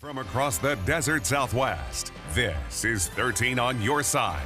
From across the desert Southwest, this is 13 on your side.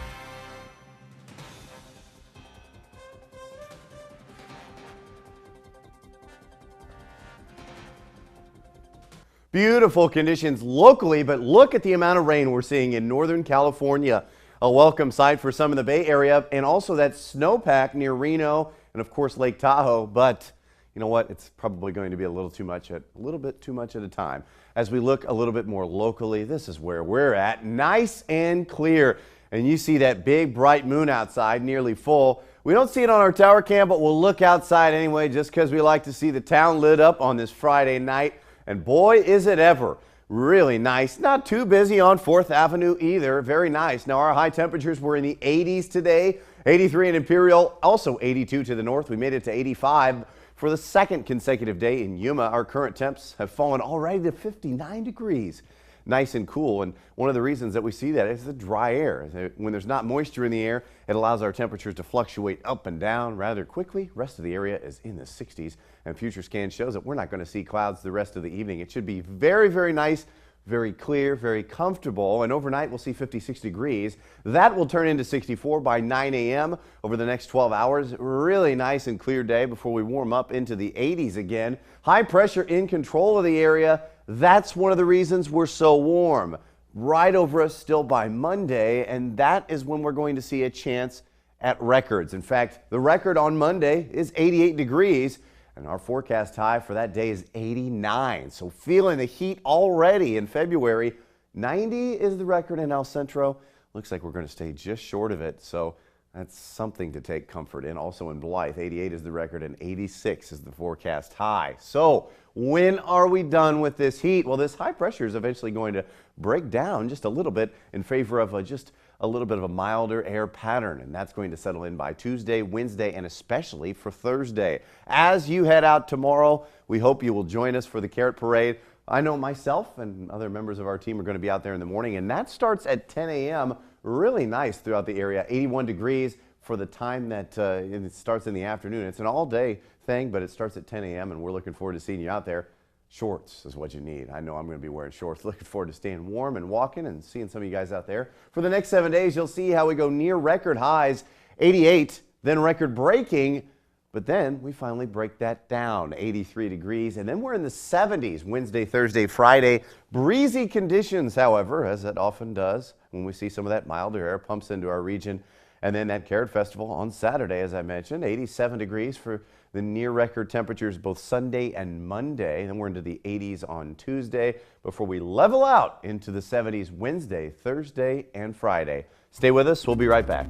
Beautiful conditions locally, but look at the amount of rain we're seeing in Northern California. A welcome sight for some in the Bay Area, and also that snowpack near Reno and of course Lake Tahoe. But you know what? It's probably going to be a little bit too much at a time. As we look a little bit more locally, this is where we're at, nice and clear. And you see that big bright moon outside, nearly full. We don't see it on our tower cam, but we'll look outside anyway, just because we like to see the town lit up on this Friday night. And boy, is it ever. Really nice. Not too busy on 4th Avenue either. Very nice. Now, our high temperatures were in the 80s today. 83 in Imperial, also 82 to the north. We made it to 85 for the second consecutive day in Yuma. Our current temps have fallen already to 59 degrees. Nice and cool, and one of the reasons that we see that is the dry air. When there's not moisture in the air, it allows our temperatures to fluctuate up and down rather quickly. Rest of the area is in the 60s, and future scan shows that we're not going to see clouds the rest of the evening. It should be very, very nice, very clear, very comfortable, and overnight we'll see 56 degrees. That will turn into 64 by 9 a.m. over the next 12 hours. Really nice and clear day before we warm up into the 80s again. High pressure in control of the area. That's one of the reasons we're so warm. Right over us still by Monday, and that is when we're going to see a chance at records. In fact, the record on Monday is 88 degrees, and our forecast high for that day is 89. So feeling the heat already in February. 90 is the record in El Centro. Looks like we're going to stay just short of it, so that's something to take comfort in. Also in Blythe, 88 is the record and 86 is the forecast high. So when are we done with this heat? Well, this high pressure is eventually going to break down just a little bit in favor of just a little bit of a milder air pattern, and that's going to settle in by Tuesday, Wednesday, and especially for Thursday. As you head out tomorrow, we hope you will join us for the Carrot Parade. I know myself and other members of our team are going to be out there in the morning, and that starts at 10 a.m. Really nice throughout the area. 81 degrees for the time that it starts in the afternoon. It's an all-day thing, but it starts at 10 a.m., and we're looking forward to seeing you out there. Shorts is what you need. I know I'm going to be wearing shorts. Looking forward to staying warm and walking and seeing some of you guys out there. For the next 7 days, you'll see how we go near record highs, 88, then record breaking, but then we finally break that down, 83 degrees, and then we're in the 70s Wednesday, Thursday, Friday. Breezy conditions, however, as it often does when we see some of that milder air pumps into our region. And then that Carrot Festival on Saturday, as I mentioned, 87 degrees for the near record temperatures both Sunday and Monday. Then we're into the 80s on Tuesday before we level out into the 70s Wednesday, Thursday, and Friday. Stay with us. We'll be right back.